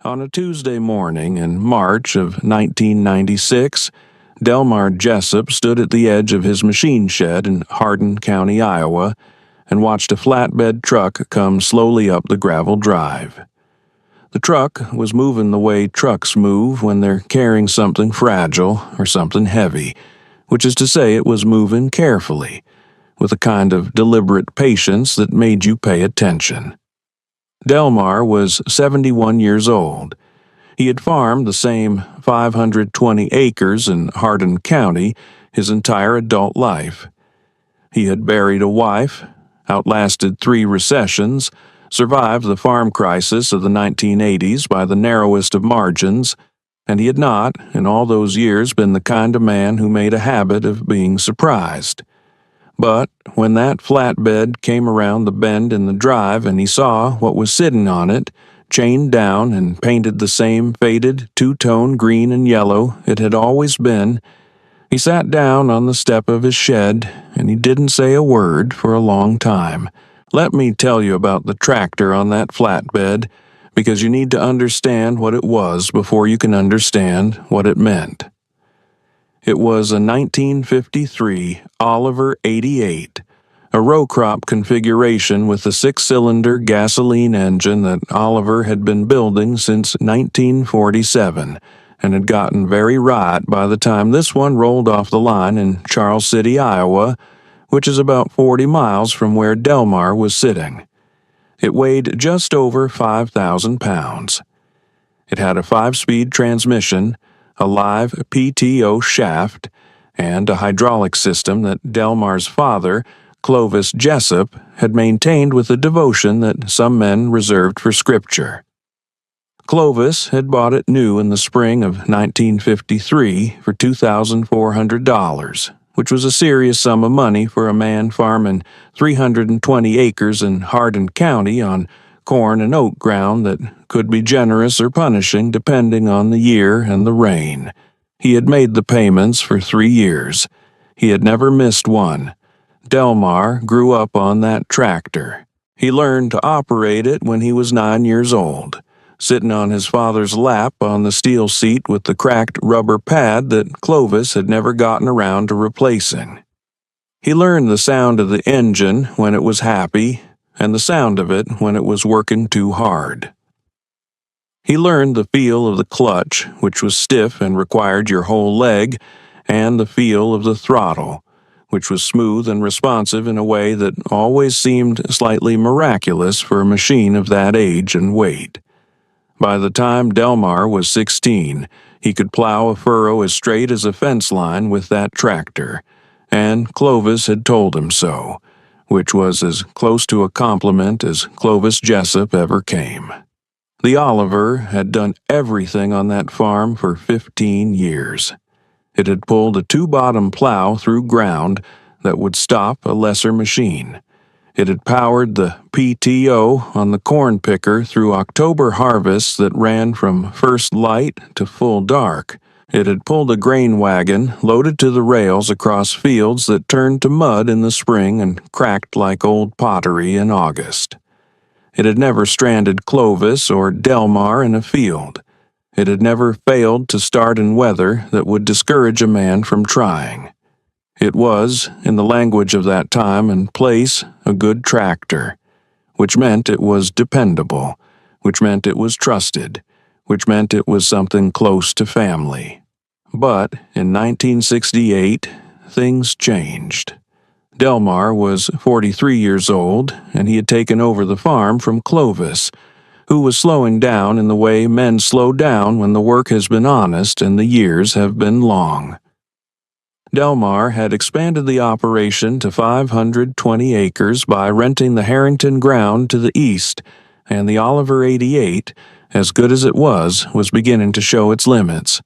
On a Tuesday morning in March of 1996, Delmar Jessup stood at the edge of his machine shed in Hardin County, Iowa, and watched a flatbed truck come slowly up the gravel drive. The truck was moving the way trucks move when they're carrying something fragile or something heavy, which is to say it was moving carefully, with a kind of deliberate patience that made you pay attention. Delmar was 71 years old. He had farmed the same 520 acres in Hardin County his entire adult life. He had buried a wife, outlasted 3 recessions, survived the farm crisis of the 1980s by the narrowest of margins, and he had not, in all those years, been the kind of man who made a habit of being surprised. But when that flatbed came around the bend in the drive and he saw what was sitting on it, chained down and painted the same faded two-tone green and yellow it had always been, he sat down on the step of his shed and he didn't say a word for a long time. Let me tell you about the tractor on that flatbed, because you need to understand what it was before you can understand what it meant. It was a 1953 Oliver 88, a row crop configuration with a 6-cylinder gasoline engine that Oliver had been building since 1947 and had gotten very right by the time this one rolled off the line in Charles City, Iowa, which is about 40 miles from where Delmar was sitting. It weighed just over 5,000 pounds. It had a 5-speed transmission, a live PTO shaft, and a hydraulic system that Delmar's father, Clovis Jessup, had maintained with a devotion that some men reserved for Scripture. Clovis had bought it new in the spring of 1953 for $2,400, which was a serious sum of money for a man farming 320 acres in Hardin County on corn and oat ground that could be generous or punishing depending on the year and the rain. He had made the payments for 3 years. He had never missed one. Delmar grew up on that tractor. He learned to operate it when he was 9 years old, sitting on his father's lap on the steel seat with the cracked rubber pad that Clovis had never gotten around to replacing. He learned the sound of the engine when it was happy, and the sound of it when it was working too hard. He learned the feel of the clutch, which was stiff and required your whole leg, and the feel of the throttle, which was smooth and responsive in a way that always seemed slightly miraculous for a machine of that age and weight. By the time Delmar was 16, he could plow a furrow as straight as a fence line with that tractor, and Clovis had told him so, which was as close to a compliment as Clovis Jessup ever came. The Oliver had done everything on that farm for 15 years. It had pulled a 2-bottom plow through ground that would stop a lesser machine. It had powered the PTO on the corn picker through October harvests that ran from first light to full dark. It had pulled a grain wagon loaded to the rails across fields that turned to mud in the spring and cracked like old pottery in August. It had never stranded Clovis or Delmar in a field. It had never failed to start in weather that would discourage a man from trying. It was, in the language of that time and place, a good tractor, which meant it was dependable, which meant it was trusted, which meant it was something close to family. But in 1968, things changed. Delmar was 43 years old, and he had taken over the farm from Clovis, who was slowing down in the way men slow down when the work has been honest and the years have been long. Delmar had expanded the operation to 520 acres by renting the Harrington ground to the east, and the Oliver 88, as good as it was beginning to show its limits.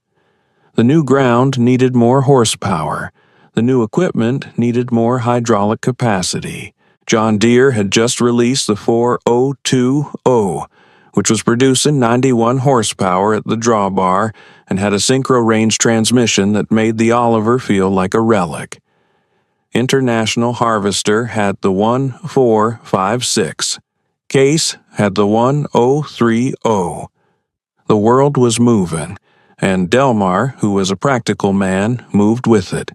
The new ground needed more horsepower. The new equipment needed more hydraulic capacity. John Deere had just released the 4020, which was producing 91 horsepower at the drawbar and had a synchro-range transmission that made the Oliver feel like a relic. International Harvester had the 1456. Case had the 1030. The world was moving, and Delmar, who was a practical man, moved with it.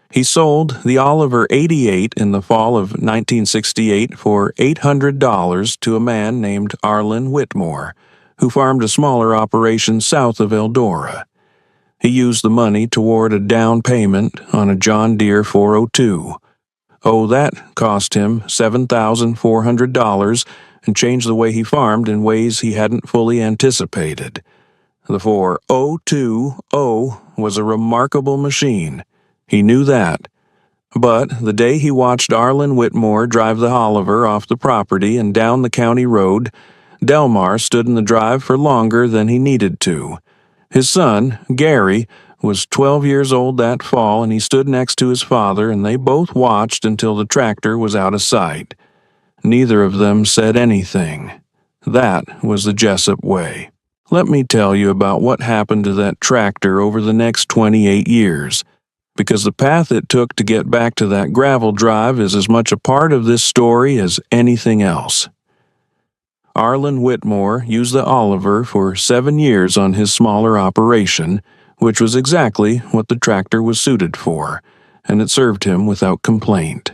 He sold the Oliver 88 in the fall of 1968 for $800 to a man named Arlen Whitmore, who farmed a smaller operation south of Eldora. He used the money toward a down payment on a John Deere 402. Oh, that cost him $7,400 and changed the way he farmed in ways he hadn't fully anticipated. The 4020 was a remarkable machine. He knew that. But the day he watched Arlen Whitmore drive the Oliver off the property and down the county road, Delmar stood in the drive for longer than he needed to. His son, Gary, was 12 years old that fall, and he stood next to his father, and they both watched until the tractor was out of sight. Neither of them said anything. That was the Jessup way. Let me tell you about what happened to that tractor over the next 28 years, because the path it took to get back to that gravel drive is as much a part of this story as anything else. Arlen Whitmore used the Oliver for 7 years on his smaller operation, which was exactly what the tractor was suited for, and it served him without complaint.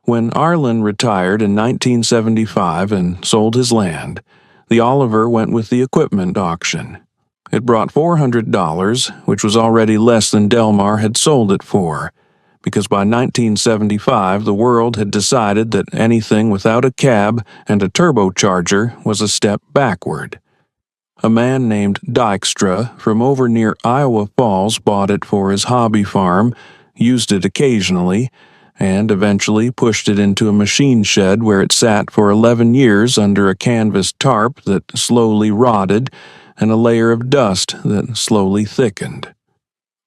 When Arlen retired in 1975 and sold his land, the Oliver went with the equipment auction. It brought $400, which was already less than Delmar had sold it for, because by 1975 the world had decided that anything without a cab and a turbocharger was a step backward. A man named Dykstra from over near Iowa Falls bought it for his hobby farm, used it occasionally, and eventually pushed it into a machine shed where it sat for 11 years under a canvas tarp that slowly rotted and a layer of dust that slowly thickened.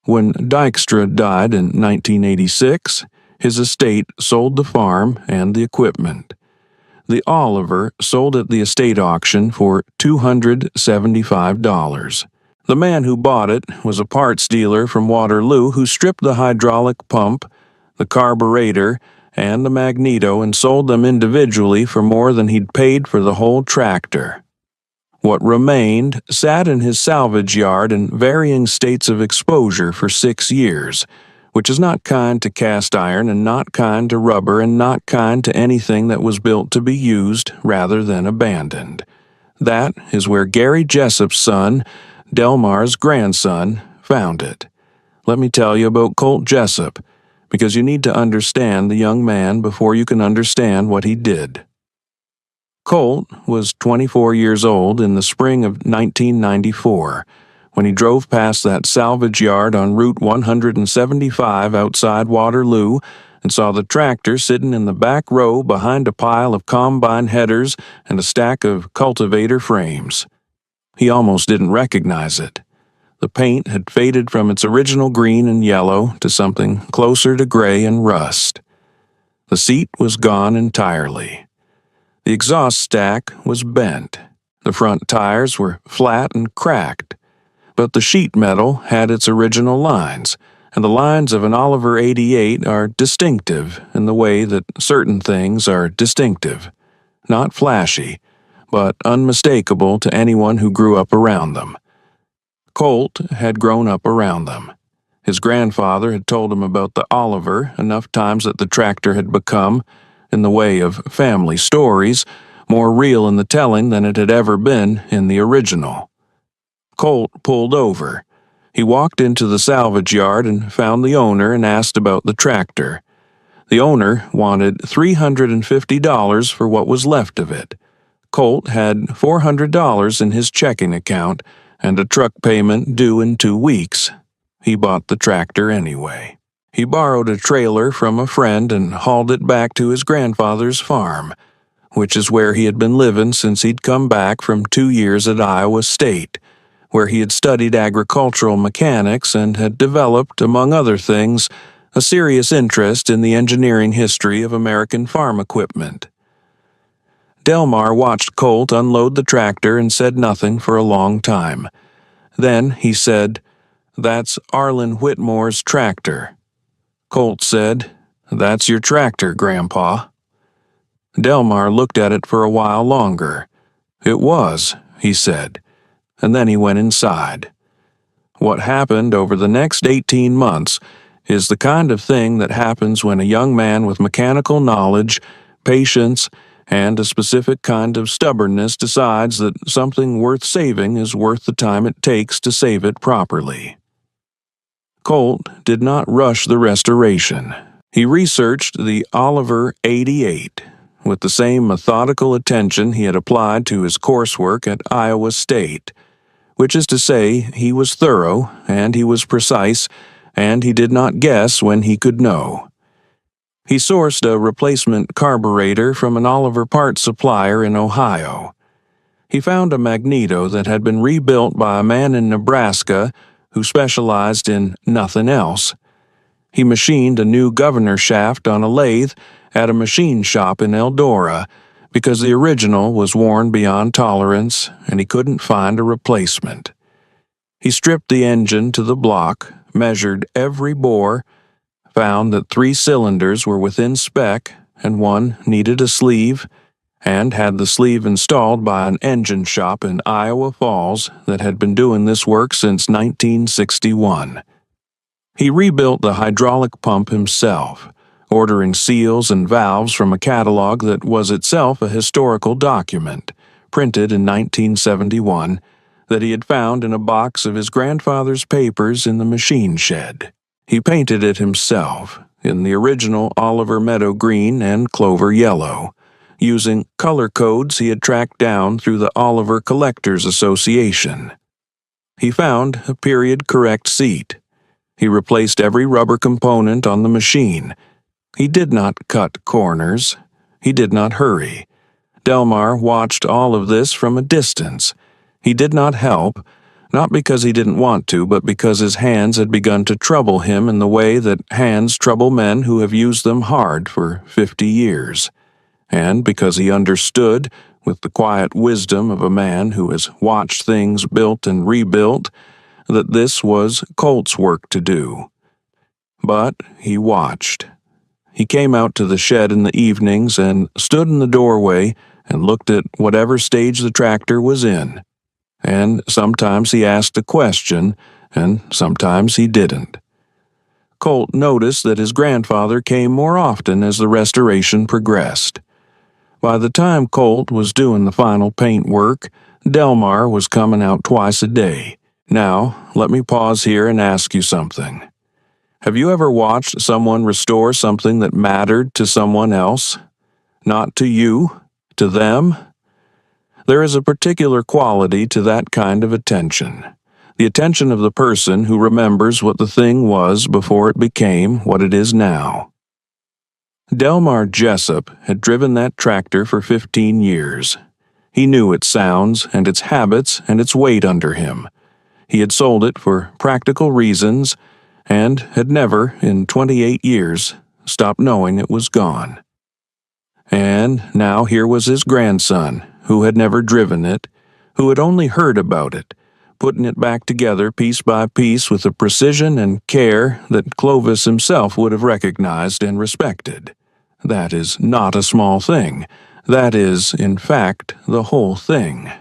When Dykstra died in 1986, his estate sold the farm and the equipment. The Oliver sold at the estate auction for $275. The man who bought it was a parts dealer from Waterloo who stripped the hydraulic pump, the carburetor, and the magneto and sold them individually for more than he'd paid for the whole tractor. What remained sat in his salvage yard in varying states of exposure for 6 years, which is not kind to cast iron and not kind to rubber and not kind to anything that was built to be used rather than abandoned. That is where Gary Jessup's son, Delmar's grandson, found it. Let me tell you about Colt Jessup, because you need to understand the young man before you can understand what he did. Colt was 24 years old in the spring of 1994 when he drove past that salvage yard on Route 175 outside Waterloo and saw the tractor sitting in the back row behind a pile of combine headers and a stack of cultivator frames. He almost didn't recognize it. The paint had faded from its original green and yellow to something closer to gray and rust. The seat was gone entirely. The exhaust stack was bent. The front tires were flat and cracked. But the sheet metal had its original lines, and the lines of an Oliver 88 are distinctive in the way that certain things are distinctive. Not flashy, but unmistakable to anyone who grew up around them. Colt had grown up around them. His grandfather had told him about the Oliver enough times that the tractor had become, in the way of family stories, more real in the telling than it had ever been in the original. Colt pulled over. He walked into the salvage yard and found the owner and asked about the tractor. The owner wanted $350 for what was left of it. Colt had $400 in his checking account and a truck payment due in 2 weeks. He bought the tractor anyway. He borrowed a trailer from a friend and hauled it back to his grandfather's farm, which is where he had been living since he'd come back from 2 years at Iowa State, where he had studied agricultural mechanics and had developed, among other things, a serious interest in the engineering history of American farm equipment. Delmar watched Colt unload the tractor and said nothing for a long time. Then he said, "That's Arlen Whitmore's tractor." Colt said, "That's your tractor, Grandpa." Delmar looked at it for a while longer. "It was," he said. and then he went inside. What happened over the next 18 months is the kind of thing that happens when a young man with mechanical knowledge, patience, and a specific kind of stubbornness decides that something worth saving is worth the time it takes to save it properly. Colt did not rush the restoration. He researched the Oliver 88 with the same methodical attention he had applied to his coursework at Iowa State, which is to say, he was thorough, and he was precise, and he did not guess when he could know. He sourced a replacement carburetor from an Oliver parts supplier in Ohio. He found a magneto that had been rebuilt by a man in Nebraska who specialized in nothing else. He machined a new governor shaft on a lathe at a machine shop in Eldora because the original was worn beyond tolerance and he couldn't find a replacement. He stripped the engine to the block, measured every bore, found that 3 cylinders were within spec and 1 needed a sleeve, and had the sleeve installed by an engine shop in Iowa Falls that had been doing this work since 1961. He rebuilt the hydraulic pump himself, ordering seals and valves from a catalog that was itself a historical document, printed in 1971, that he had found in a box of his grandfather's papers in the machine shed. He painted it himself, in the original Oliver Meadow green and clover yellow, using color codes he had tracked down through the Oliver Collectors Association. He found a period-correct seat. He replaced every rubber component on the machine. He did not cut corners. He did not hurry. Delmar watched all of this from a distance. He did not help, not because he didn't want to, but because his hands had begun to trouble him in the way that hands trouble men who have used them hard for 50 years. And because he understood, with the quiet wisdom of a man who has watched things built and rebuilt, that this was Colt's work to do. But he watched. He came out to the shed in the evenings and stood in the doorway and looked at whatever stage the tractor was in. And sometimes he asked a question, and sometimes he didn't. Colt noticed that his grandfather came more often as the restoration progressed. By the time Colt was doing the final paint work, Delmar was coming out twice a day. Now, let me pause here and ask you something. Have you ever watched someone restore something that mattered to someone else? Not to you, to them? There is a particular quality to that kind of attention. The attention of the person who remembers what the thing was before it became what it is now. Delmar Jessup had driven that tractor for 15 years. He knew its sounds and its habits and its weight under him. He had sold it for practical reasons and had never, in 28 years, stopped knowing it was gone. And now here was his grandson, who had never driven it, who had only heard about it, putting it back together piece by piece with a precision and care that Clovis himself would have recognized and respected. That is not a small thing. That is, in fact, the whole thing.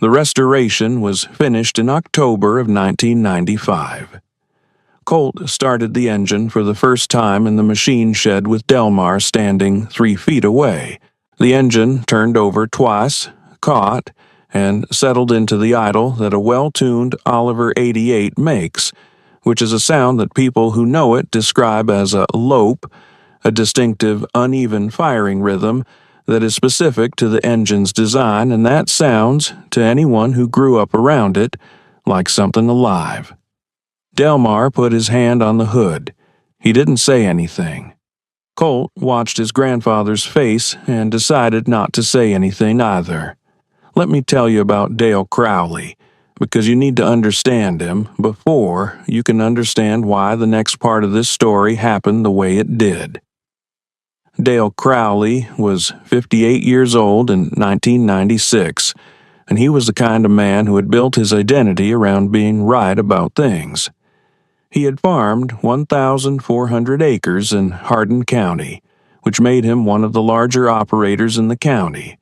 The restoration was finished in October of 1995. Colt started the engine for the first time in the machine shed with Delmar standing 3 feet away. The engine turned over twice, caught, and settled into the idle that a well-tuned Oliver 88 makes, which is a sound that people who know it describe as a lope, a distinctive, uneven firing rhythm that is specific to the engine's design, and that sounds, to anyone who grew up around it, like something alive. Delmar put his hand on the hood. He didn't say anything. Colt watched his grandfather's face and decided not to say anything either. Let me tell you about Dale Crowley, because you need to understand him before you can understand why the next part of this story happened the way it did. Dale Crowley was 58 years old in 1996, and he was the kind of man who had built his identity around being right about things. He had farmed 1,400 acres in Hardin County, which made him one of the larger operators in the county,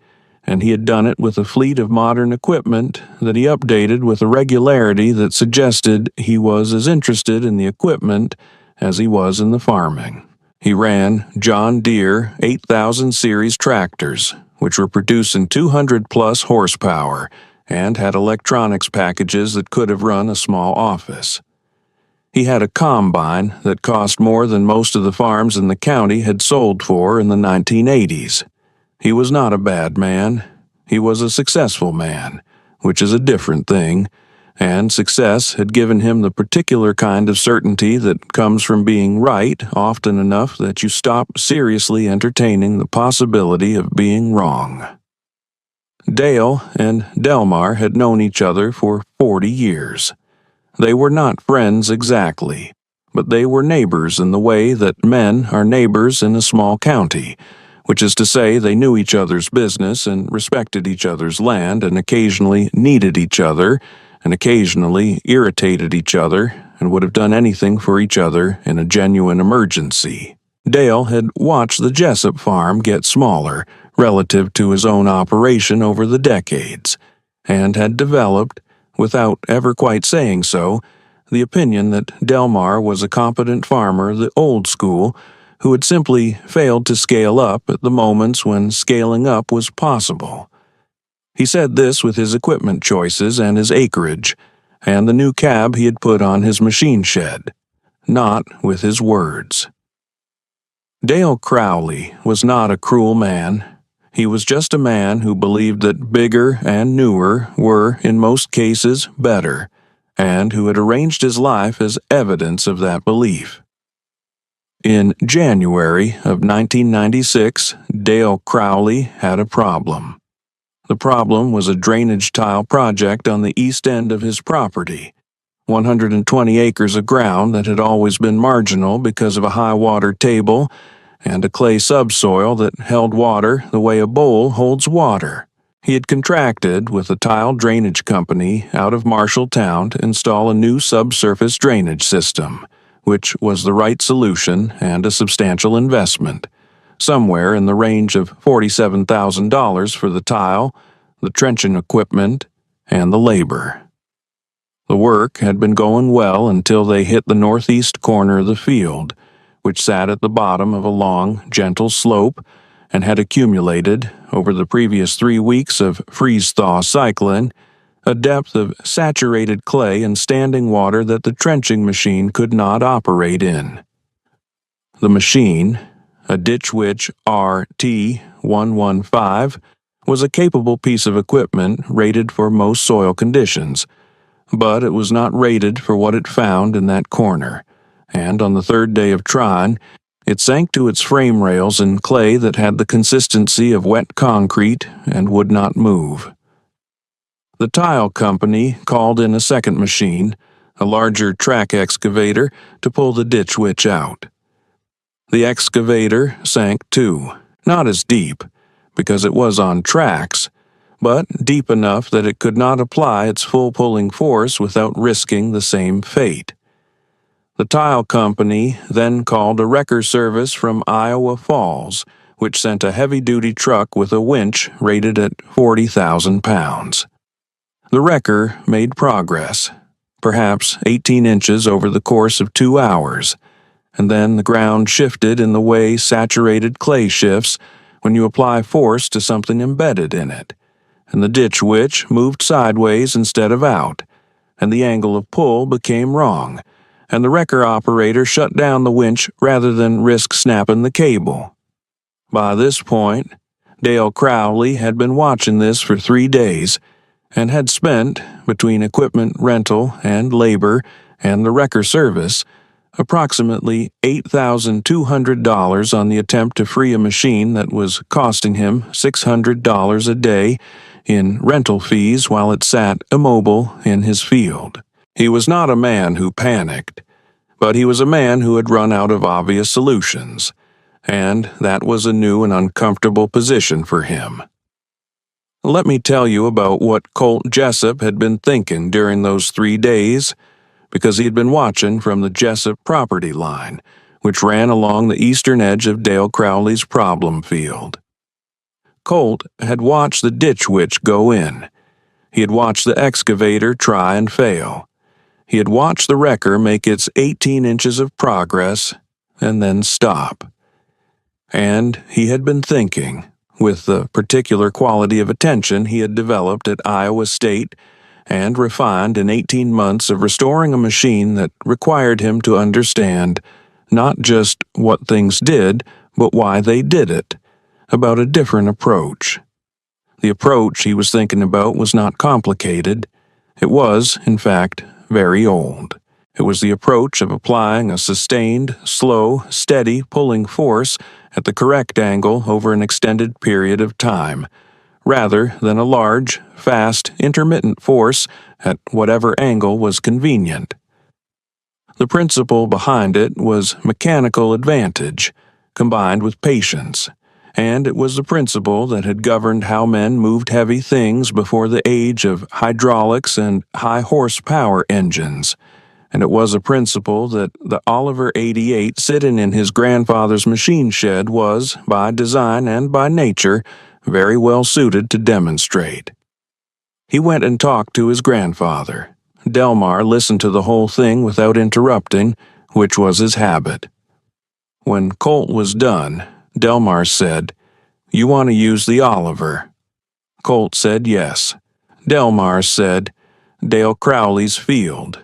and he had done it with a fleet of modern equipment that he updated with a regularity that suggested he was as interested in the equipment as he was in the farming. He ran John Deere 8000 series tractors, which were producing 200-plus horsepower, and had electronics packages that could have run a small office. He had a combine that cost more than most of the farms in the county had sold for in the 1980s. He was not a bad man. He was a successful man, which is a different thing, and success had given him the particular kind of certainty that comes from being right often enough that you stop seriously entertaining the possibility of being wrong. Dale and Delmar had known each other for 40 years. They were not friends exactly, but they were neighbors in the way that men are neighbors in a small county, which is to say they knew each other's business and respected each other's land and occasionally needed each other and occasionally irritated each other and would have done anything for each other in a genuine emergency. Dale had watched the Jessup farm get smaller relative to his own operation over the decades, and had developed, without ever quite saying so, the opinion that Delmar was a competent farmer of the old school who had simply failed to scale up at the moments when scaling up was possible. He said this with his equipment choices and his acreage, and the new cab he had put on his machine shed, not with his words. Dale Crowley was not a cruel man. He was just a man who believed that bigger and newer were, in most cases, better, and who had arranged his life as evidence of that belief. In January of 1996, Dale Crowley had a problem. The problem was a drainage tile project on the east end of his property, 120 acres of ground that had always been marginal because of a high water table and a clay subsoil that held water the way a bowl holds water. He had contracted with a tile drainage company out of Marshalltown to install a new subsurface drainage system, which was the right solution and a substantial investment, somewhere in the range of $47,000 for the tile, the trenching equipment, and the labor. The work had been going well until they hit the northeast corner of the field, which sat at the bottom of a long, gentle slope and had accumulated, over the previous 3 weeks of freeze-thaw cycling, a depth of saturated clay and standing water that the trenching machine could not operate in. The machine, a Ditch Witch RT-115, was a capable piece of equipment rated for most soil conditions, but it was not rated for what it found in that corner, and on the third day of trying, it sank to its frame rails in clay that had the consistency of wet concrete and would not move. The tile company called in a second machine, a larger track excavator, to pull the Ditch Witch out. The excavator sank too, not as deep, because it was on tracks, but deep enough that it could not apply its full pulling force without risking the same fate. The tile company then called a wrecker service from Iowa Falls, which sent a heavy-duty truck with a winch rated at 40,000 pounds. The wrecker made progress, perhaps 18 inches over the course of 2 hours, and then the ground shifted in the way saturated clay shifts when you apply force to something embedded in it, and the Ditch Witch moved sideways instead of out, and the angle of pull became wrong, and the wrecker operator shut down the winch rather than risk snapping the cable. By this point, Dale Crowley had been watching this for 3 days and had spent, between equipment rental and labor and the wrecker service, approximately $8,200 on the attempt to free a machine that was costing him $600 a day in rental fees while it sat immobile in his field. He was not a man who panicked, but he was a man who had run out of obvious solutions, and that was a new and uncomfortable position for him. Let me tell you about what Colt Jessup had been thinking during those 3 days, because he had been watching from the Jessup property line, which ran along the eastern edge of Dale Crowley's problem field. Colt had watched the ditch witch go in. He had watched the excavator try and fail. He had watched the wrecker make its 18 inches of progress and then stop. And he had been thinking, with the particular quality of attention he had developed at Iowa State and refined in 18 months of restoring a machine that required him to understand not just what things did, but why they did it, about a different approach. The approach he was thinking about was not complicated. It was, in fact, very old. It was the approach of applying a sustained, slow, steady pulling force at the correct angle over an extended period of time, rather than a large, fast, intermittent force at whatever angle was convenient. The principle behind it was mechanical advantage, combined with patience, and it was the principle that had governed how men moved heavy things before the age of hydraulics and high-horsepower engines, and it was a principle that the Oliver 88 sitting in his grandfather's machine shed was, by design and by nature, very well suited to demonstrate. He went and talked to his grandfather. Delmar listened to the whole thing without interrupting, which was his habit. When Colt was done, Delmar said, "You want to use the Oliver?" Colt said yes. Delmar said, "Dale Crowley's field."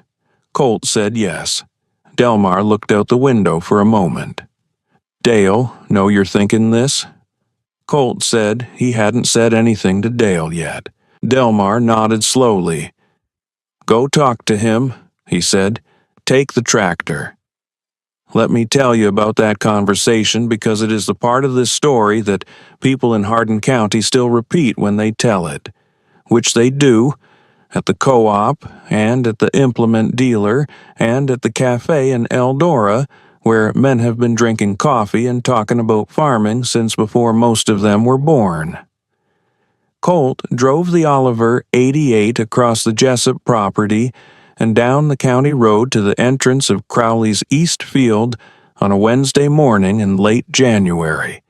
Colt said yes. Delmar looked out the window for a moment. "Dale, know you're thinking this?" Colt said he hadn't said anything to Dale yet. Delmar nodded slowly. "Go talk to him," he said. "Take the tractor." Let me tell you about that conversation because it is the part of this story that people in Hardin County still repeat when they tell it, which they do at the co-op and at the implement dealer and at the cafe in Eldora, where men have been drinking coffee and talking about farming since before most of them were born. Colt drove the Oliver 88 across the Jessup property and down the county road to the entrance of Crowley's East Field on a Wednesday morning in late January.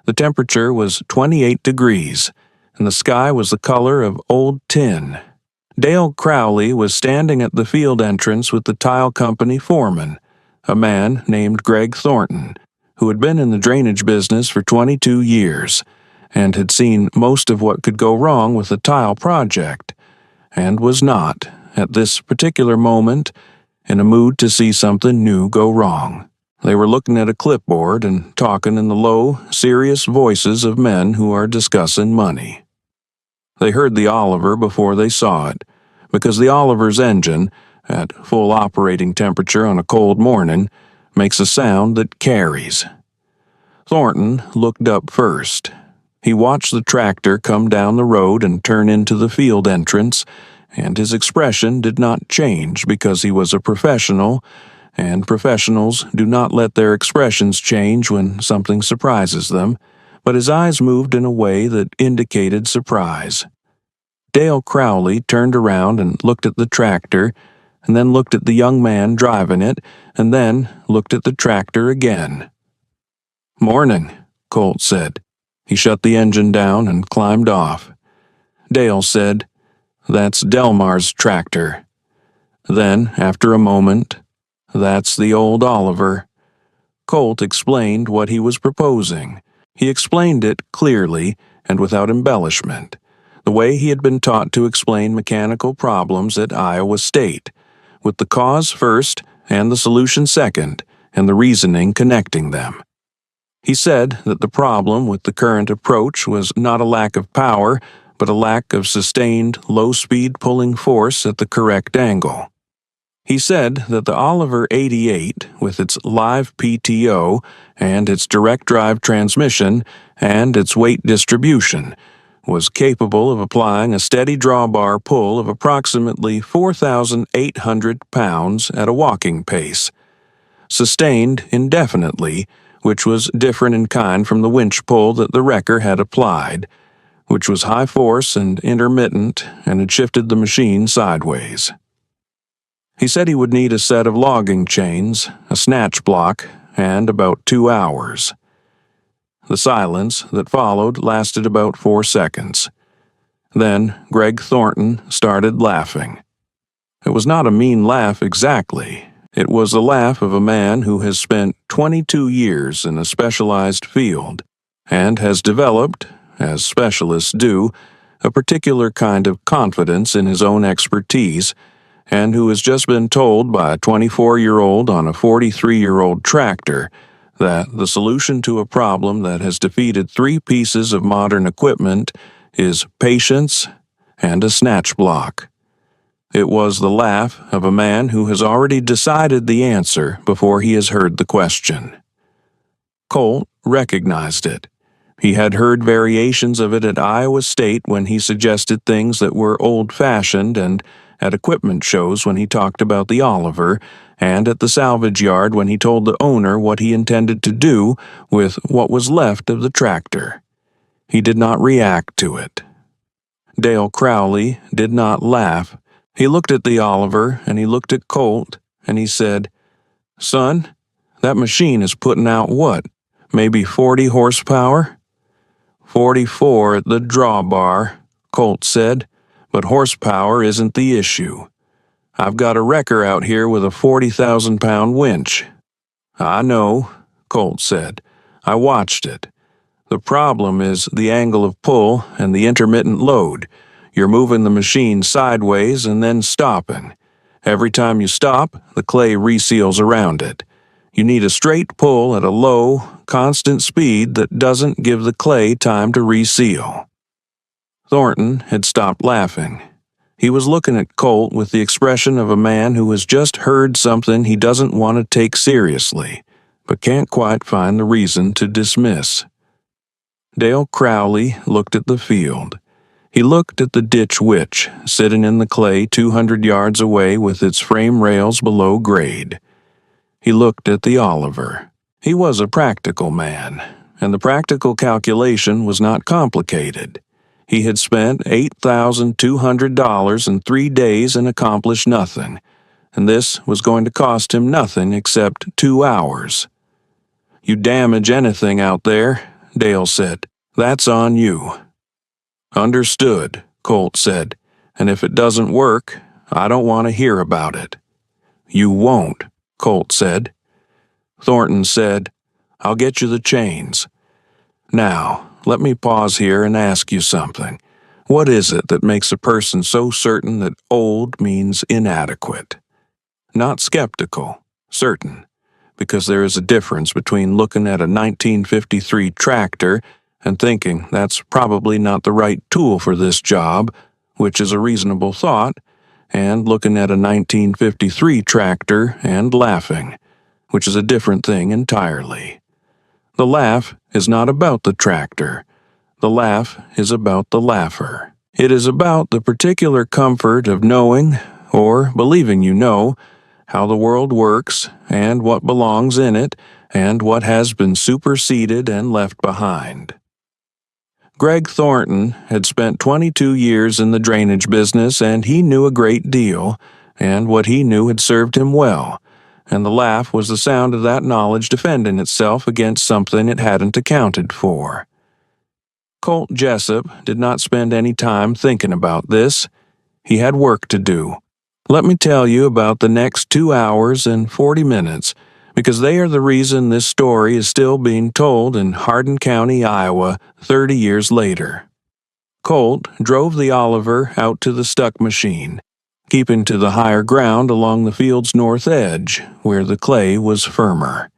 The temperature was 28 degrees, and the sky was the color of old tin. Dale Crowley was standing at the field entrance with the tile company foreman, a man named Greg Thornton, who had been in the drainage business for 22 years and had seen most of what could go wrong with a tile project, and was not, at this particular moment, in a mood to see something new go wrong. They were looking at a clipboard and talking in the low, serious voices of men who are discussing money. They heard the Oliver before they saw it, because the Oliver's engine, at full operating temperature on a cold morning, makes a sound that carries. Thornton looked up first. He watched the tractor come down the road and turn into the field entrance, and his expression did not change because he was a professional, and professionals do not let their expressions change when something surprises them, but his eyes moved in a way that indicated surprise. Dale Crowley turned around and looked at the tractor, and then looked at the young man driving it, and then looked at the tractor again. "Morning," Colt said. He shut the engine down and climbed off. Dale said, "That's Delmar's tractor." Then, after a moment, "That's the old Oliver." Colt explained what he was proposing. He explained it clearly and without embellishment, the way he had been taught to explain mechanical problems at Iowa State, with the cause first and the solution second, and the reasoning connecting them. He said that the problem with the current approach was not a lack of power, but a lack of sustained, low-speed pulling force at the correct angle. He said that the Oliver 88, with its live PTO and its direct drive transmission and its weight distribution, was capable of applying a steady drawbar pull of approximately 4,800 pounds at a walking pace, sustained indefinitely, which was different in kind from the winch pull that the wrecker had applied, which was high force and intermittent and had shifted the machine sideways. He said he would need a set of logging chains, a snatch block, and about 2 hours. The silence that followed lasted about 4 seconds. Then Greg Thornton started laughing. It was not a mean laugh exactly. It was the laugh of a man who has spent 22 years in a specialized field and has developed, as specialists do, a particular kind of confidence in his own expertise, and who has just been told by a 24-year-old on a 43-year-old tractor that the solution to a problem that has defeated 3 pieces of modern equipment is patience and a snatch block. It was the laugh of a man who has already decided the answer before he has heard the question. Colt recognized it. He had heard variations of it at Iowa State when he suggested things that were old-fashioned, and at equipment shows when he talked about the Oliver, and at the salvage yard when he told the owner what he intended to do with what was left of the tractor. He did not react to it. Dale Crowley did not laugh. He looked at the Oliver, and he looked at Colt, and he said, "Son, that machine is putting out what? Maybe 40 horsepower?" 44 at the drawbar, Colt said, "but horsepower isn't the issue. I've got a wrecker out here with a 40,000-pound winch." "I know," Colt said. "I watched it. The problem is the angle of pull and the intermittent load. You're moving the machine sideways and then stopping. Every time you stop, the clay reseals around it. You need a straight pull at a low, constant speed that doesn't give the clay time to reseal." Thornton had stopped laughing. He was looking at Colt with the expression of a man who has just heard something he doesn't want to take seriously, but can't quite find the reason to dismiss. Dale Crowley looked at the field. He looked at the ditch witch sitting in the clay 200 yards away with its frame rails below grade. He looked at the Oliver. He was a practical man, and the practical calculation was not complicated. He had spent $8,200 in 3 days and accomplished nothing, and this was going to cost him nothing except 2 hours. "You damage anything out there," Dale said, "that's on you." "Understood," Colt said, "and if it doesn't work, I don't want to hear about it." "You won't," Colt said. Thornton said, "I'll get you the chains. Now, let me pause here and ask you something. What is it that makes a person so certain that old means inadequate? Not skeptical, certain, because there is a difference between looking at a 1953 tractor and thinking that's probably not the right tool for this job, which is a reasonable thought, and looking at a 1953 tractor and laughing, which is a different thing entirely. The laugh is not about the tractor. The laugh is about the laugher. It is about the particular comfort of knowing, or believing you know, how the world works and what belongs in it and what has been superseded and left behind. Greg Thornton had spent 22 years in the drainage business, and he knew a great deal, and what he knew had served him well, and the laugh was the sound of that knowledge defending itself against something it hadn't accounted for. Colt Jessup did not spend any time thinking about this. He had work to do. Let me tell you about the next 2 hours and 40 minutes, because they are the reason this story is still being told in Hardin County, Iowa, 30 years later. Colt drove the Oliver out to the stuck machine, keeping to the higher ground along the field's north edge, where the clay was firmer.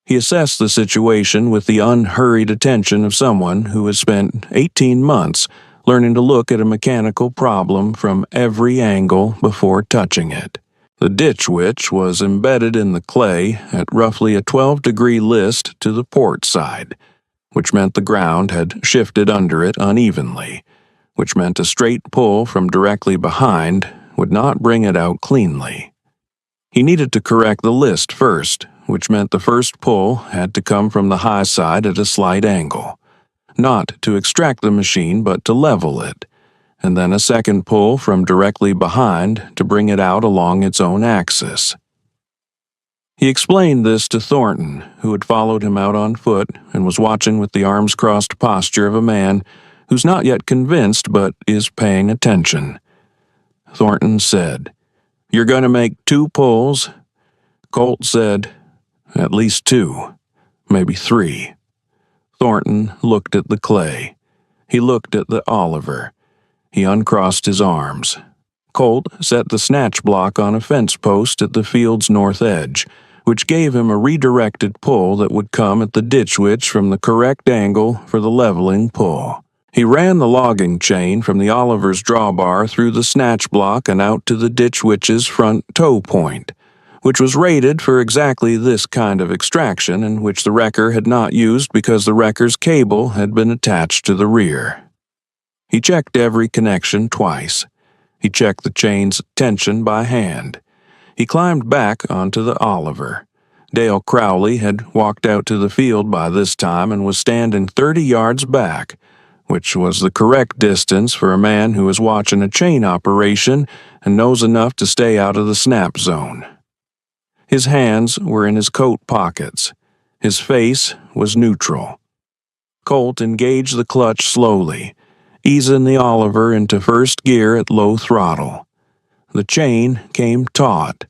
He assessed the situation with the unhurried attention of someone who has spent 18 months learning to look at a mechanical problem from every angle before touching it. The ditch witch was embedded in the clay at roughly a 12-degree list to the port side, which meant the ground had shifted under it unevenly, which meant a straight pull from directly behind would not bring it out cleanly. He needed to correct the list first, which meant the first pull had to come from the high side at a slight angle, not to extract the machine but to level it, and then a second pull from directly behind to bring it out along its own axis. He explained this to Thornton, who had followed him out on foot and was watching with the arms-crossed posture of a man who's not yet convinced but is paying attention. Thornton said, "You're going to make 2 pulls?" Colt said, "At least 2, maybe 3. Thornton looked at the clay. He looked at the Oliver. He uncrossed his arms. Colt set the snatch block on a fence post at the field's north edge, which gave him a redirected pull that would come at the ditch witch from the correct angle for the leveling pull. He ran the logging chain from the Oliver's drawbar through the snatch block and out to the ditch witch's front toe point, which was rated for exactly this kind of extraction and which the wrecker had not used because the wrecker's cable had been attached to the rear. He checked every connection twice. He checked the chain's tension by hand. He climbed back onto the Oliver. Dale Crowley had walked out to the field by this time and was standing 30 yards back, which was the correct distance for a man who is watching a chain operation and knows enough to stay out of the snap zone. His hands were in his coat pockets. His face was neutral. Colt engaged the clutch slowly, easing the Oliver into first gear at low throttle. The chain came taut.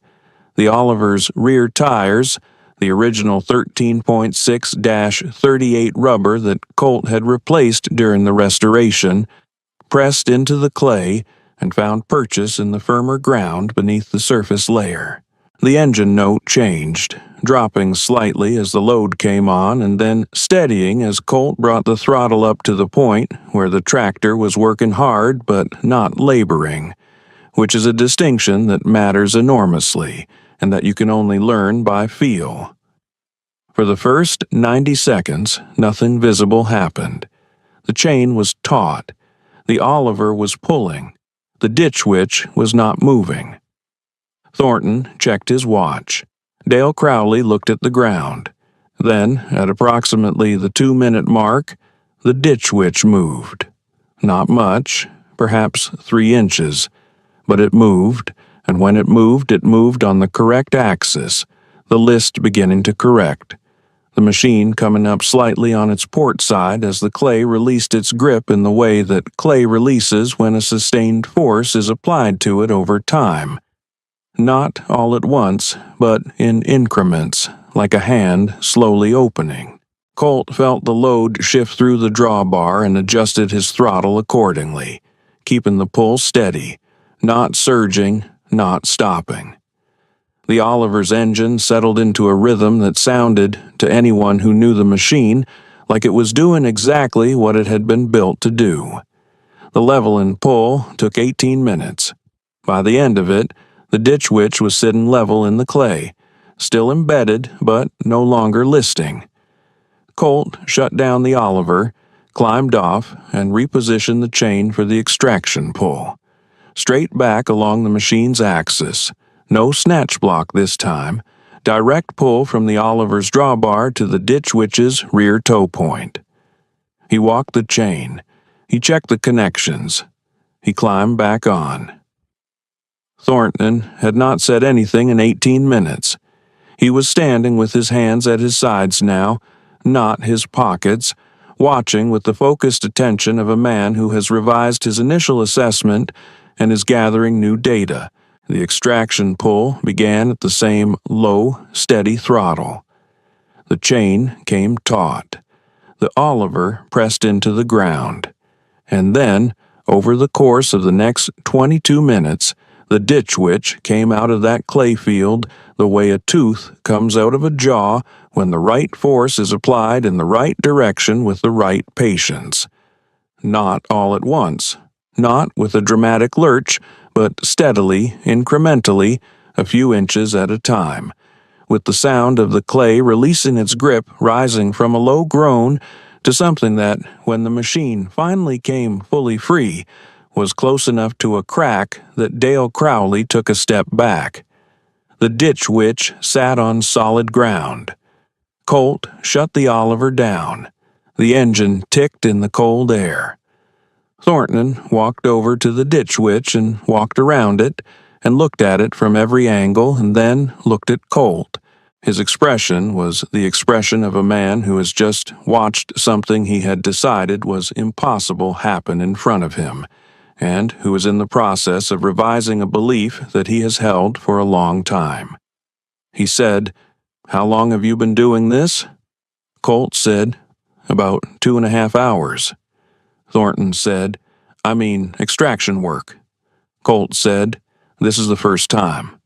The Oliver's rear tires, the original 13.6-38 rubber that Colt had replaced during the restoration, pressed into the clay and found purchase in the firmer ground beneath the surface layer. The engine note changed, dropping slightly as the load came on and then steadying as Colt brought the throttle up to the point where the tractor was working hard but not laboring, which is a distinction that matters enormously and that you can only learn by feel. For the first 90 seconds, nothing visible happened. The chain was taut. The Oliver was pulling. The ditch witch was not moving. Thornton checked his watch. Dale Crowley looked at the ground. Then, at approximately the 2-minute mark, the ditch witch moved. Not much, perhaps 3 inches. But it moved, and when it moved on the correct axis, the list beginning to correct. The machine coming up slightly on its port side as the clay released its grip in the way that clay releases when a sustained force is applied to it over time. Not all at once, but in increments, like a hand slowly opening. Colt felt the load shift through the drawbar and adjusted his throttle accordingly, keeping the pull steady. Not surging, not stopping. The Oliver's engine settled into a rhythm that sounded, to anyone who knew the machine, like it was doing exactly what it had been built to do. The level and pull took 18 minutes. By the end of it, the ditch witch was sitting level in the clay, still embedded but no longer listing. Colt shut down the Oliver, climbed off, and repositioned the chain for the extraction pull. Straight back along the machine's axis. No snatch block this time. Direct pull from the Oliver's drawbar to the ditch witch's rear toe point. He walked the chain. He checked the connections. He climbed back on. Thornton had not said anything in 18 minutes. He was standing with his hands at his sides now, not his pockets, watching with the focused attention of a man who has revised his initial assessment and is gathering new data. The extraction pull began at the same low, steady throttle. The chain came taut. The Oliver pressed into the ground. And then, over the course of the next 22 minutes, the ditch witch came out of that clay field the way a tooth comes out of a jaw when the right force is applied in the right direction with the right patience. Not all at once. Not with a dramatic lurch, but steadily, incrementally, a few inches at a time, with the sound of the clay releasing its grip rising from a low groan to something that, when the machine finally came fully free, was close enough to a crack that Dale Crowley took a step back. The ditch witch sat on solid ground. Colt shut the Oliver down. The engine ticked in the cold air. Thornton walked over to the ditch witch and walked around it and looked at it from every angle and then looked at Colt. His expression was the expression of a man who has just watched something he had decided was impossible happen in front of him, and who is in the process of revising a belief that he has held for a long time. He said, "How long have you been doing this?" Colt said, "About 2.5 hours. Thornton said, "I mean extraction work." Colt said, "This is the first time."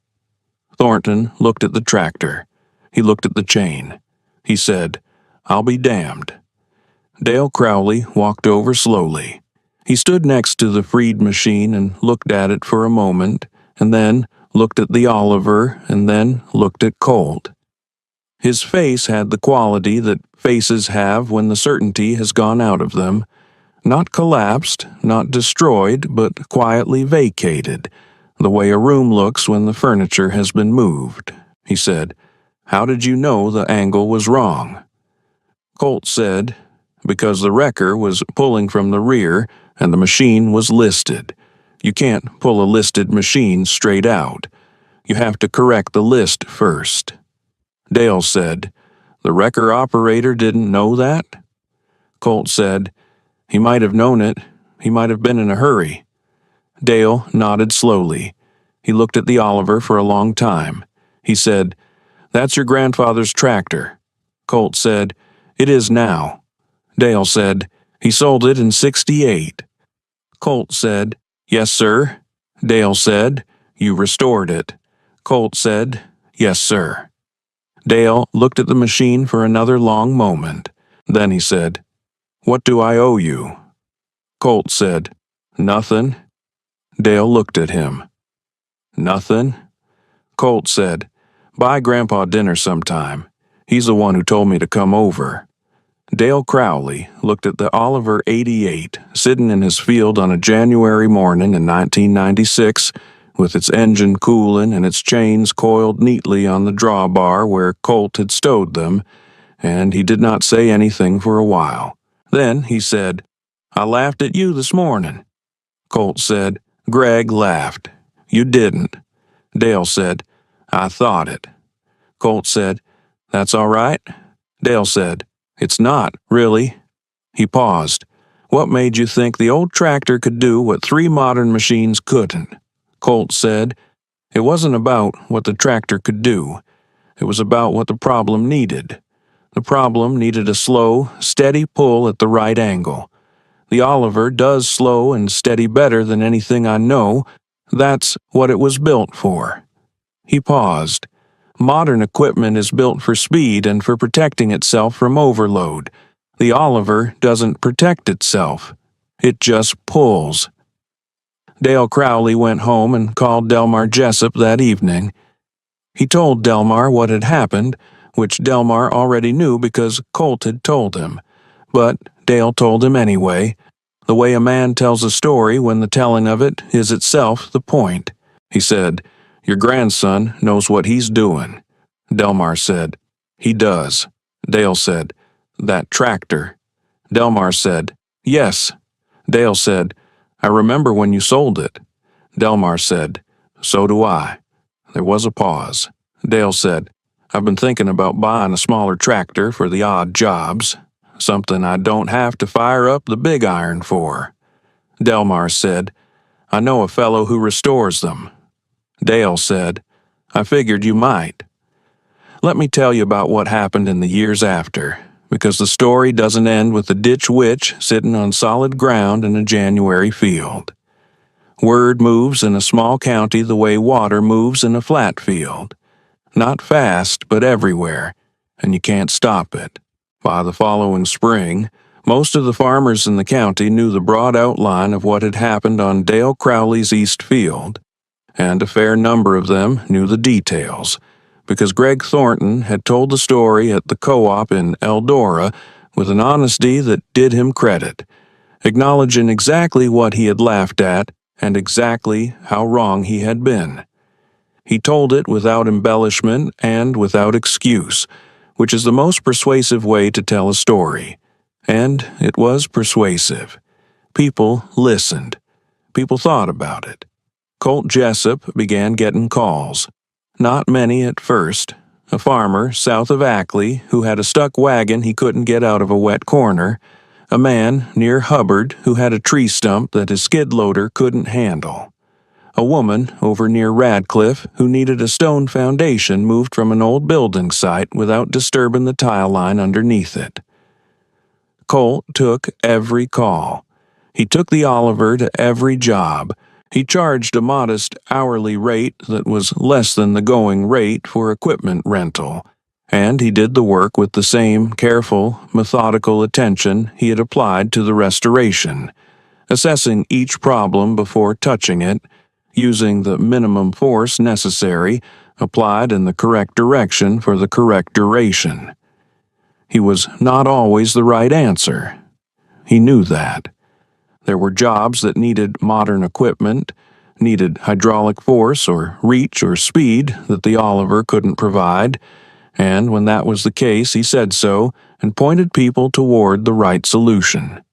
Thornton looked at the tractor. He looked at the chain. He said, "I'll be damned." Dale Crowley walked over slowly. He stood next to the freed machine and looked at it for a moment, and then looked at the Oliver, and then looked at Colt. His face had the quality that faces have when the certainty has gone out of them, not collapsed, not destroyed, but quietly vacated, the way a room looks when the furniture has been moved. He said, "How did you know the angle was wrong?" Colt said, "Because the wrecker was pulling from the rear and the machine was listed. You can't pull a listed machine straight out. You have to correct the list first." Dale said, "The wrecker operator didn't know that?" Colt said, "He might have known it. He might have been in a hurry." Dale nodded slowly. He looked at the Oliver for a long time. He said, "That's your grandfather's tractor." Colt said, "It is now." Dale said, "He sold it in '68. Colt said, "Yes, sir." Dale said, "You restored it." Colt said, "Yes, sir." Dale looked at the machine for another long moment. Then he said, "What do I owe you?" Colt said, "Nothing." Dale looked at him. "Nothing?" Colt said, "Buy Grandpa dinner sometime. He's the one who told me to come over." Dale Crowley looked at the Oliver 88 sitting in his field on a January morning in 1996, with its engine cooling and its chains coiled neatly on the drawbar where Colt had stowed them, and he did not say anything for a while. Then he said, "I laughed at you this morning." Colt said, "Greg laughed. You didn't." Dale said, "I thought it." Colt said, "That's all right." Dale said, "It's not, really." He paused. "What made you think the old tractor could do what 3 modern machines couldn't?" Colt said, "It wasn't about what the tractor could do. It was about what the problem needed. The problem needed a slow, steady pull at the right angle. The Oliver does slow and steady better than anything I know. That's what it was built for." He paused. "Modern equipment is built for speed and for protecting itself from overload. The Oliver doesn't protect itself. It just pulls." Dale Crowley went home and called Delmar Jessup that evening. He told Delmar what had happened, which Delmar already knew because Colt had told him. But Dale told him anyway, the way a man tells a story when the telling of it is itself the point. He said, "Your grandson knows what he's doing." Delmar said, "He does." Dale said, "That tractor." Delmar said, "Yes." Dale said, "I remember when you sold it." Delmar said, "So do I." There was a pause. Dale said, "I've been thinking about buying a smaller tractor for the odd jobs, something I don't have to fire up the big iron for." Delmar said, "I know a fellow who restores them." Dale said, "I figured you might." Let me tell you about what happened in the years after, because the story doesn't end with the ditch witch sitting on solid ground in a January field. Word moves in a small county the way water moves in a flat field. Not fast, but everywhere, and you can't stop it. By the following spring, most of the farmers in the county knew the broad outline of what had happened on Dale Crowley's east field, and a fair number of them knew the details, because Greg Thornton had told the story at the co-op in Eldora with an honesty that did him credit, acknowledging exactly what he had laughed at and exactly how wrong he had been. He told it without embellishment and without excuse, which is the most persuasive way to tell a story. And it was persuasive. People listened. People thought about it. Colt Jessup began getting calls. Not many at first. a farmer south of Ackley who had a stuck wagon he couldn't get out of a wet corner, a man near Hubbard who had a tree stump that his skid loader couldn't handle, a woman over near Radcliffe who needed a stone foundation moved from an old building site without disturbing the tile line underneath it. Colt took every call. He took the Oliver to every job. He charged a modest hourly rate that was less than the going rate for equipment rental, and he did the work with the same careful, methodical attention he had applied to the restoration, assessing each problem before touching it, using the minimum force necessary, applied in the correct direction for the correct duration. He was not always the right answer. He knew that. There were jobs that needed modern equipment, needed hydraulic force or reach or speed that the Oliver couldn't provide, and when that was the case, he said so and pointed people toward the right solution.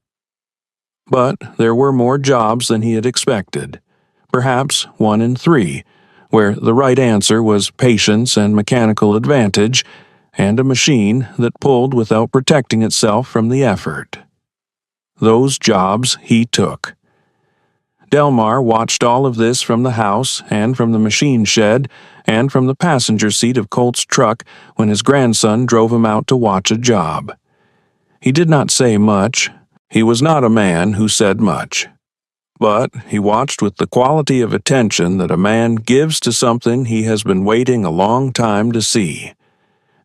But there were more jobs than he had expected, perhaps 1 in 3, where the right answer was patience and mechanical advantage, and a machine that pulled without protecting itself from the effort. Those jobs he took. Delmar watched all of this from the house and from the machine shed and from the passenger seat of Colt's truck when his grandson drove him out to watch a job. He did not say much. He was not a man who said much. But he watched with the quality of attention that a man gives to something he has been waiting a long time to see.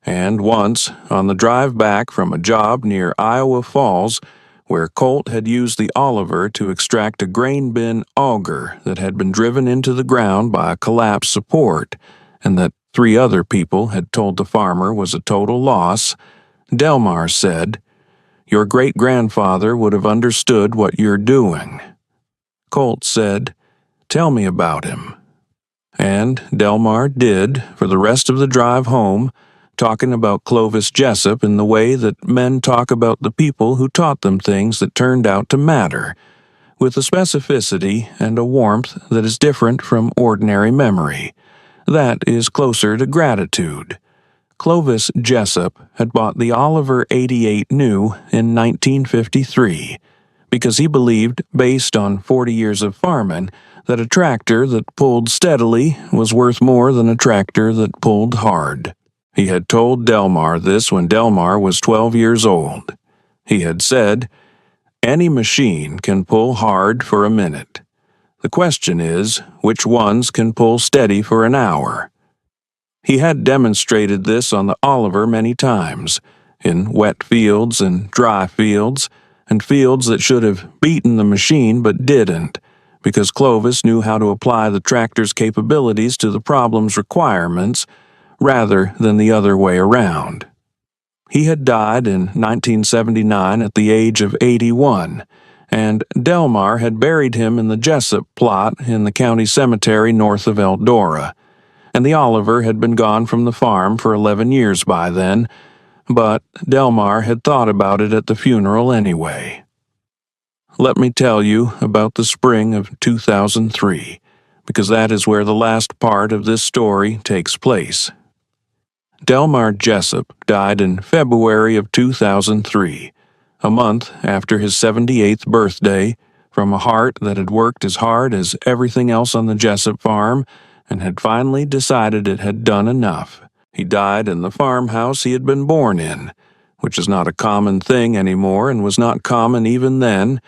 And once, on the drive back from a job near Iowa Falls, where Colt had used the Oliver to extract a grain bin auger that had been driven into the ground by a collapsed support, and that 3 other people had told the farmer was a total loss, Delmar said, "Your great-grandfather would have understood what you're doing." Colt said, "Tell me about him." And Delmar did for the rest of the drive home, talking about Clovis Jessup in the way that men talk about the people who taught them things that turned out to matter, with a specificity and a warmth that is different from ordinary memory, that is closer to gratitude. Clovis Jessup had bought the Oliver 88 new in 1953 because he believed, based on 40 years of farming, that a tractor that pulled steadily was worth more than a tractor that pulled hard. He had told Delmar this when Delmar was 12 years old. He had said, "Any machine can pull hard for a minute. The question is, which ones can pull steady for an hour?" He had demonstrated this on the Oliver many times, in wet fields and dry fields, and fields that should have beaten the machine but didn't, because Clovis knew how to apply the tractor's capabilities to the problem's requirements, rather than the other way around. He had died in 1979 at the age of 81, and Delmar had buried him in the Jessup plot in the county cemetery north of Eldora, and the Oliver had been gone from the farm for 11 years by then, but Delmar had thought about it at the funeral anyway. Let me tell you about the spring of 2003, because that is where the last part of this story takes place. Delmar Jessup died in February of 2003, a month after his 78th birthday, from a heart that had worked as hard as everything else on the Jessup farm and had finally decided it had done enough. He died in the farmhouse he had been born in, which is not a common thing anymore and was not common even then,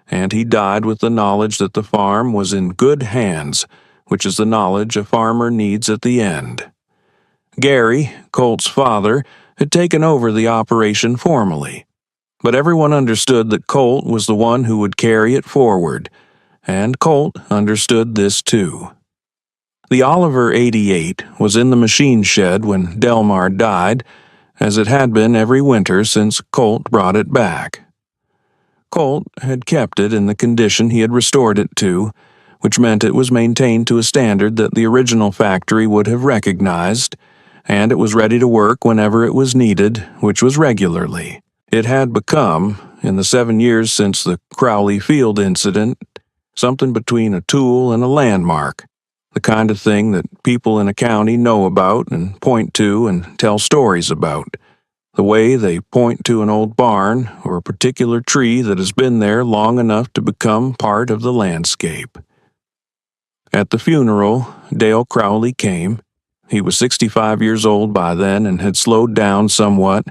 and he died with the knowledge that the farm was in good hands, which is the knowledge a farmer needs at the end. Gary, Colt's father, had taken over the operation formally, but everyone understood that Colt was the one who would carry it forward, and Colt understood this too. The Oliver 88 was in the machine shed when Delmar died, as it had been every winter since Colt brought it back. Colt had kept it in the condition he had restored it to, which meant it was maintained to a standard that the original factory would have recognized, and it was ready to work whenever it was needed, which was regularly. It had become, in the 7 years since the Crowley Field incident, something between a tool and a landmark, The kind of thing that people in a county know about and point to and tell stories about. The way they point to an old barn or a particular tree that has been there long enough to become part of the landscape. At the funeral, Dale Crowley came. He was 65 years old by then and had slowed down somewhat,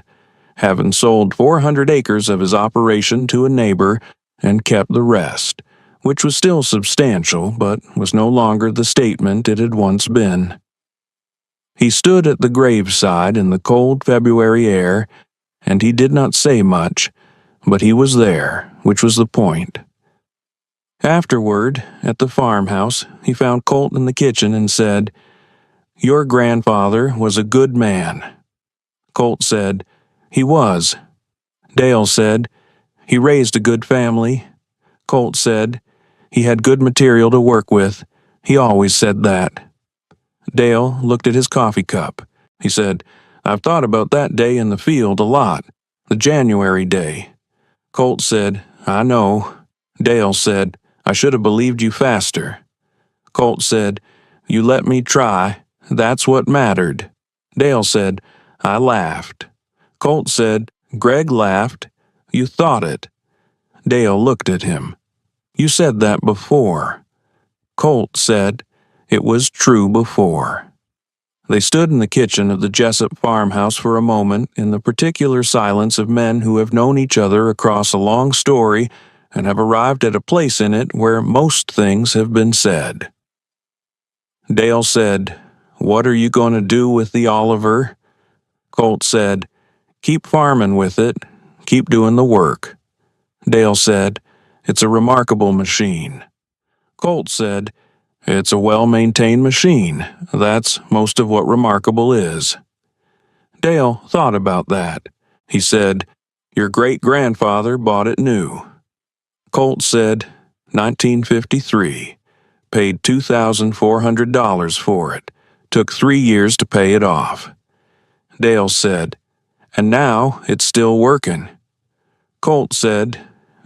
having sold 400 acres of his operation to a neighbor and kept the rest, which was still substantial but was no longer the statement it had once been. He stood at the graveside in the cold February air, and he did not say much, but he was there, which was the point. Afterward, at the farmhouse, he found Colt in the kitchen and said, "Your grandfather was a good man." Colt said, "He was." Dale said, "He raised a good family." Colt said, "He had good material to work with. He always said that." Dale looked at his coffee cup. He said, "I've thought about that day in the field a lot, the January day." Colt said, "I know." Dale said, "I should have believed you faster." Colt said, "You let me try. That's what mattered." Dale said, "I laughed." Colt said, "Greg laughed. You thought it." Dale looked at him. "You said that before." Colt said, "It was true before." They stood in the kitchen of the Jessup farmhouse for a moment in the particular silence of men who have known each other across a long story and have arrived at a place in it where most things have been said. Dale said, "What are you going to do with the Oliver?" Colt said, "Keep farming with it. Keep doing the work." Dale said, "It's a remarkable machine." Colt said, "It's a well-maintained machine. That's most of what remarkable is." Dale thought about that. He said, "Your great-grandfather bought it new." Colt said, 1953. Paid $2,400 for it. Took 3 years to pay it off. Dale said, "And now it's still working." Colt said,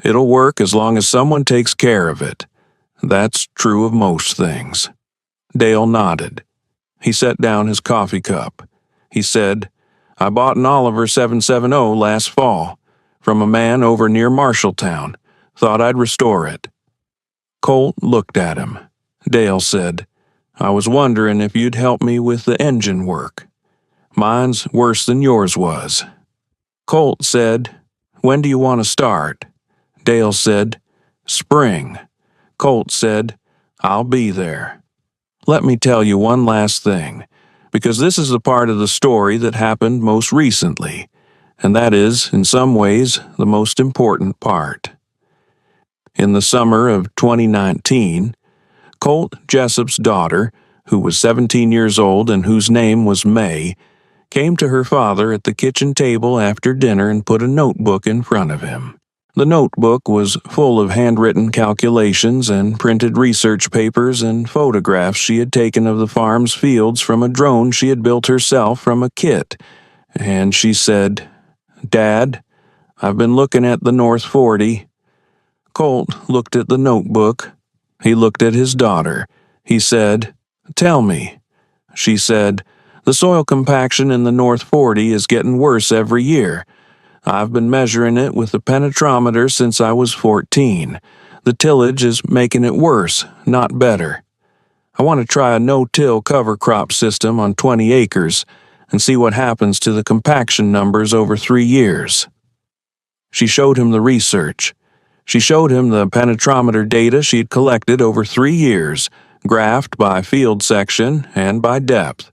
"It'll work as long as someone takes care of it. That's true of most things." Dale nodded. He set down his coffee cup. He said, "I bought an Oliver 770 last fall, from a man over near Marshalltown. Thought I'd restore it." Colt looked at him. Dale said, "I was wondering if you'd help me with the engine work. Mine's worse than yours was." Colt said, "When do you want to start?" Dale said, "Spring." Colt said, "I'll be there." Let me tell you one last thing, because this is the part of the story that happened most recently, and that is, in some ways, the most important part. In the summer of 2019, Colt Jessup's daughter, who was 17 years old and whose name was May, came to her father at the kitchen table after dinner and put a notebook in front of him. The notebook was full of handwritten calculations and printed research papers and photographs she had taken of the farm's fields from a drone she had built herself from a kit, and she said, "Dad, I've been looking at the North 40. Colt looked at the notebook. He looked at his daughter. He said, "Tell me." She said, "The soil compaction in the North 40 is getting worse every year. I've been measuring it with the penetrometer since I was 14. The tillage is making it worse, not better. I want to try a no-till cover crop system on 20 acres and see what happens to the compaction numbers over 3 years." She showed him the research. She showed him the penetrometer data she had collected over 3 years, graphed by field section and by depth.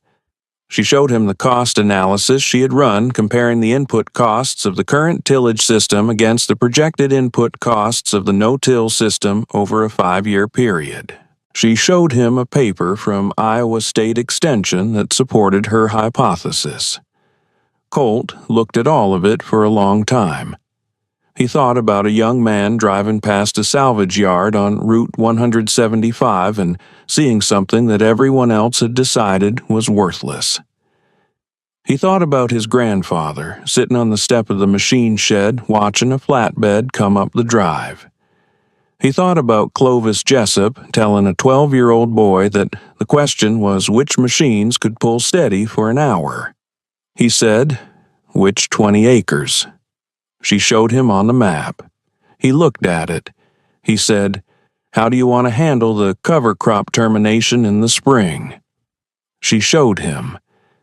She showed him the cost analysis she had run comparing the input costs of the current tillage system against the projected input costs of the no-till system over a 5-year period. She showed him a paper from Iowa State Extension that supported her hypothesis. Colt looked at all of it for a long time. He thought about a young man driving past a salvage yard on Route 175 and seeing something that everyone else had decided was worthless. He thought about his grandfather sitting on the step of the machine shed watching a flatbed come up the drive. He thought about Clovis Jessup telling a 12-year-old boy that the question was which machines could pull steady for an hour. He said, "Which 20 acres?" She showed him on the map. He looked at it. He said, "How do you want to handle the cover crop termination in the spring?" She showed him.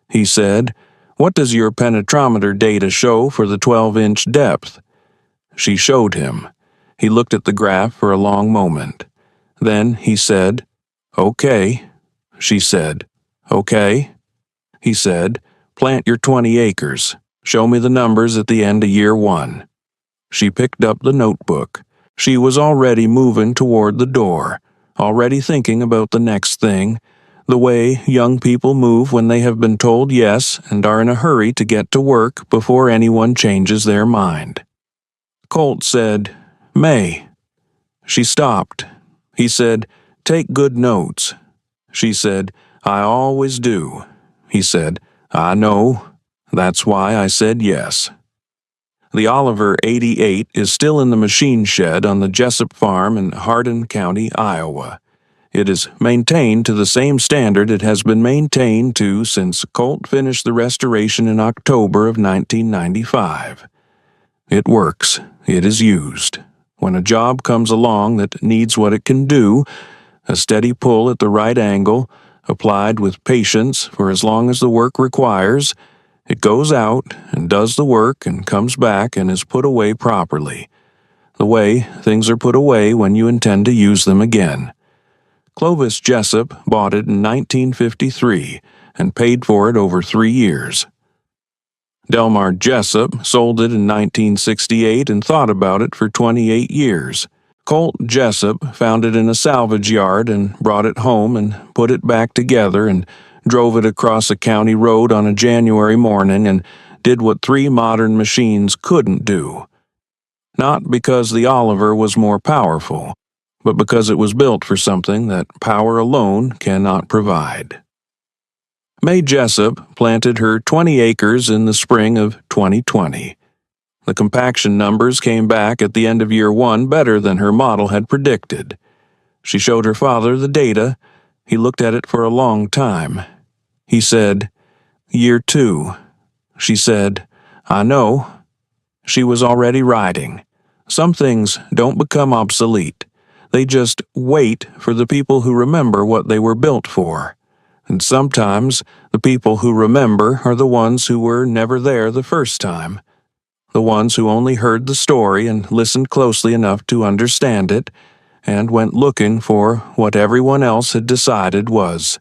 He said, "What does your penetrometer data show for the 12-inch depth?" She showed him. He looked at the graph for a long moment. Then he said, "Okay." She said, "Okay." He said, "Plant your 20 acres. Show me the numbers at the end of year 1. She picked up the notebook. She was already moving toward the door, already thinking about the next thing, the way young people move when they have been told yes and are in a hurry to get to work before anyone changes their mind. Colt said, "May." She stopped. He said, "Take good notes." She said, "I always do." He said, "I know. That's why I said yes." The Oliver 88 is still in the machine shed on the Jessup farm in Hardin County, Iowa. It is maintained to the same standard it has been maintained to since Colt finished the restoration in October of 1995. It works. It is used. When a job comes along that needs what it can do, a steady pull at the right angle, applied with patience for as long as the work requires, it goes out and does the work and comes back and is put away properly, the way things are put away when you intend to use them again. Clovis Jessup bought it in 1953 and paid for it over 3 years. Delmar Jessup sold it in 1968 and thought about it for 28 years. Colt Jessup found it in a salvage yard and brought it home and put it back together and drove it across a county road on a January morning and did what 3 modern machines couldn't do. Not because the Oliver was more powerful, but because it was built for something that power alone cannot provide. May Jessup planted her 20 acres in the spring of 2020. The compaction numbers came back at the end of year 1 better than her model had predicted. She showed her father the data. He looked at it for a long time. He said, "Year 2. She said, "I know." She was already riding. Some things don't become obsolete. They just wait for the people who remember what they were built for. And sometimes the people who remember are the ones who were never there the first time. The ones who only heard the story and listened closely enough to understand it, and went looking for what everyone else had decided was